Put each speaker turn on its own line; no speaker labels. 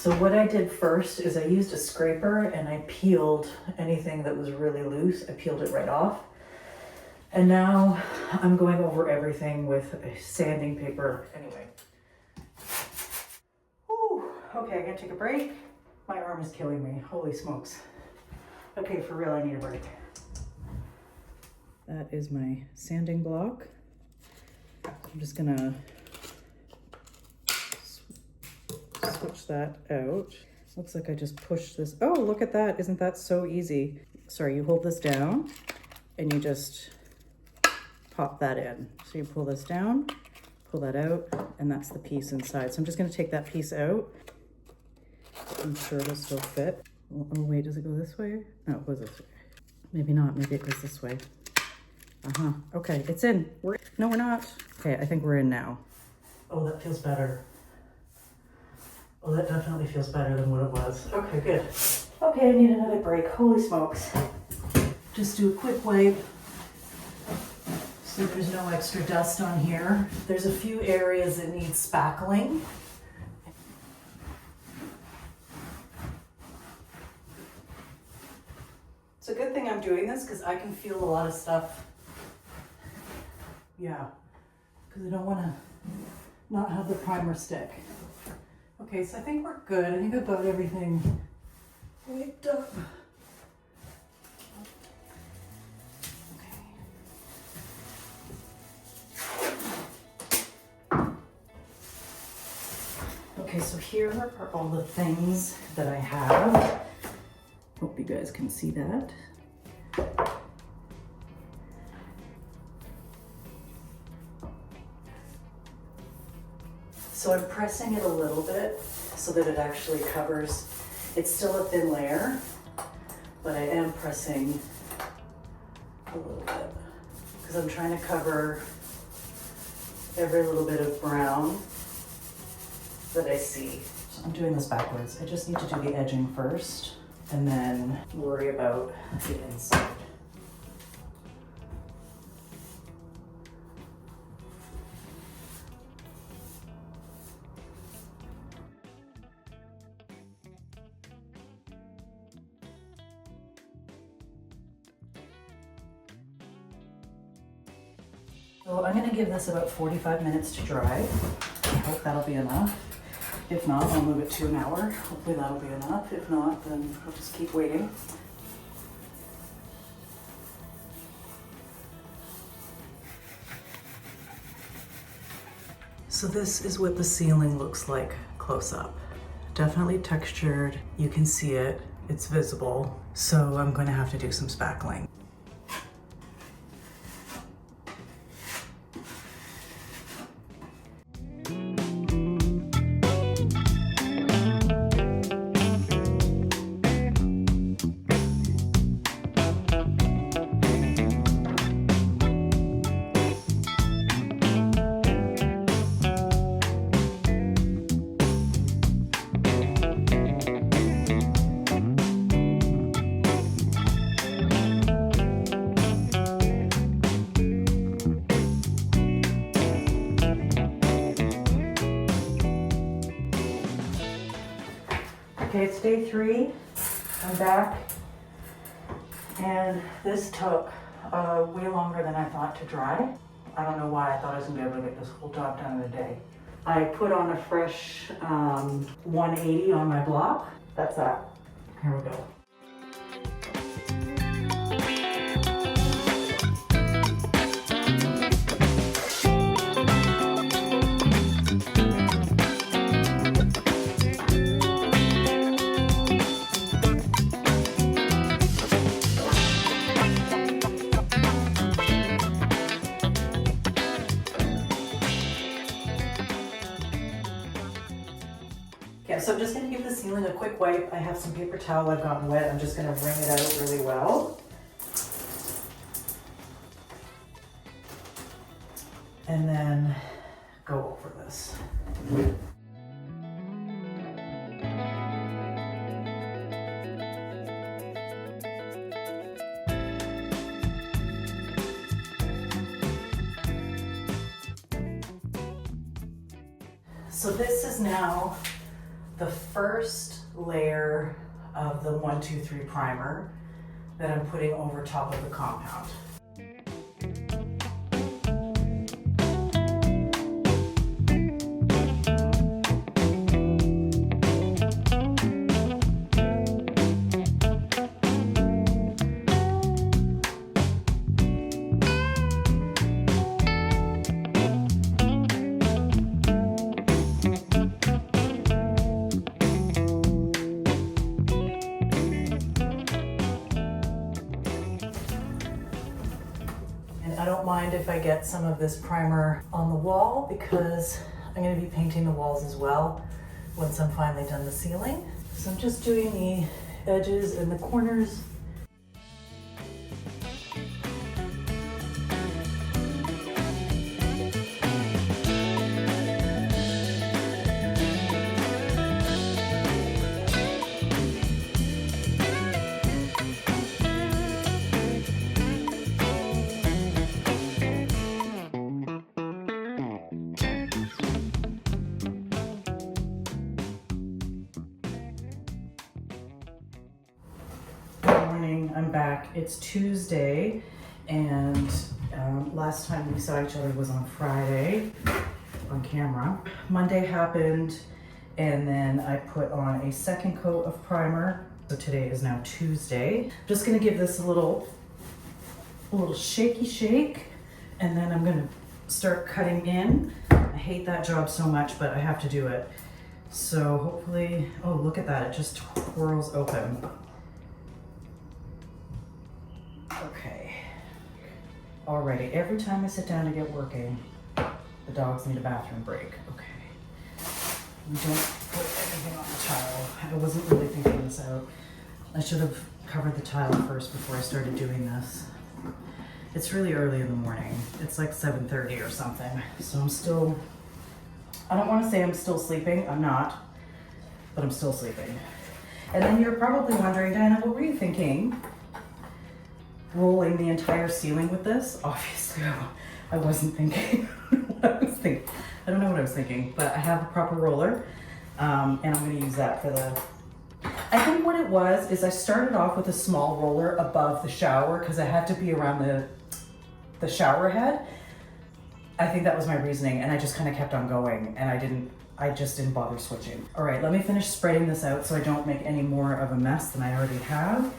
So what I did first is I used a scraper and I peeled anything that was really loose. I peeled it right off. And now I'm going over everything with a sanding paper. Anyway. Whew. Okay, I gotta take a break. My arm is killing me. Holy smokes. Okay, for real, I need a break. That is my sanding block. I'm just gonna switch that out. Looks like I just pushed this. Oh, look at that. Isn't that so easy? Sorry, you hold this down and you just pop that in. So you pull this down, pull that out, and that's the piece inside. So I'm just gonna take that piece out. I'm sure it'll still fit. Oh wait, does it go this way? No, it goes this way. Maybe not, maybe it goes this way. Okay, it's in. No, we're not. Okay, I think we're in now. Oh, that feels better. Oh, that definitely feels better than what it was. Okay, good. Okay, I need another break. Holy smokes. Just do a quick wipe so there's no extra dust on here. There's a few areas that need spackling. It's a good thing I'm doing this because I can feel a lot of stuff. Yeah, because I don't want to not have the primer stick. Okay, so I think we're good. I think I've got everything wiped up. Okay, so here are all the things that I have. Hope you guys can see that. So I'm pressing it a little bit so that it actually covers. It's still a thin layer, but I am pressing a little bit because I'm trying to cover every little bit of brown that I see. So I'm doing this backwards. I just need to do the edging first and then worry about the inside. So I'm going to give this about 45 minutes to dry. I hope that'll be enough. If not, I'll move it to an hour. Hopefully that'll be enough. If not, then I'll just keep waiting. So this is what the ceiling looks like close up. Definitely textured. You can see it. It's visible. So I'm going to have to do some spackling. Okay, it's day 3. I'm back, and this took way longer than I thought to dry. I don't know why I thought I was gonna be able to get this whole job done in a day. I put on a fresh 180 on my block. That's that. Here we go. Yeah, so I'm just going to give the ceiling a quick wipe. I have some paper towel I've gotten wet. I'm just going to wring it out really well. And then go over this. So this is now the first layer of the 123 primer that I'm putting over top of the compound. I don't mind if I get some of this primer on the wall because I'm going to be painting the walls as well once I'm finally done the ceiling. So I'm just doing the edges and the corners. I'm back. It's Tuesday, and last time we saw each other was on Friday on camera. Monday happened, and then I put on a second coat of primer. So today is now Tuesday. Just gonna give this a little shaky shake, and then I'm gonna start cutting in. I hate that job so much, but I have to do it. So hopefully, oh, look at that, it just twirls open. Okay, alrighty, every time I sit down to get working, the dogs need a bathroom break. Okay, we don't put everything on the tile. I wasn't really thinking this out. I should have covered the tile first before I started doing this. It's really early in the morning. It's like 7:30 or something. So I'm still, I don't want to say I'm still sleeping. I'm not, but I'm still sleeping. And then you're probably wondering, Diana, what were you thinking? Rolling the entire ceiling with this? Obviously, I wasn't thinking what I was thinking. I don't know what I was thinking, but I have a proper roller, and I'm going to use that for the... I think what it was is I started off with a small roller above the shower because I had to be around the shower head. I think that was my reasoning, and I just kind of kept on going, and I just didn't bother switching. All right, let me finish spreading this out so I don't make any more of a mess than I already have.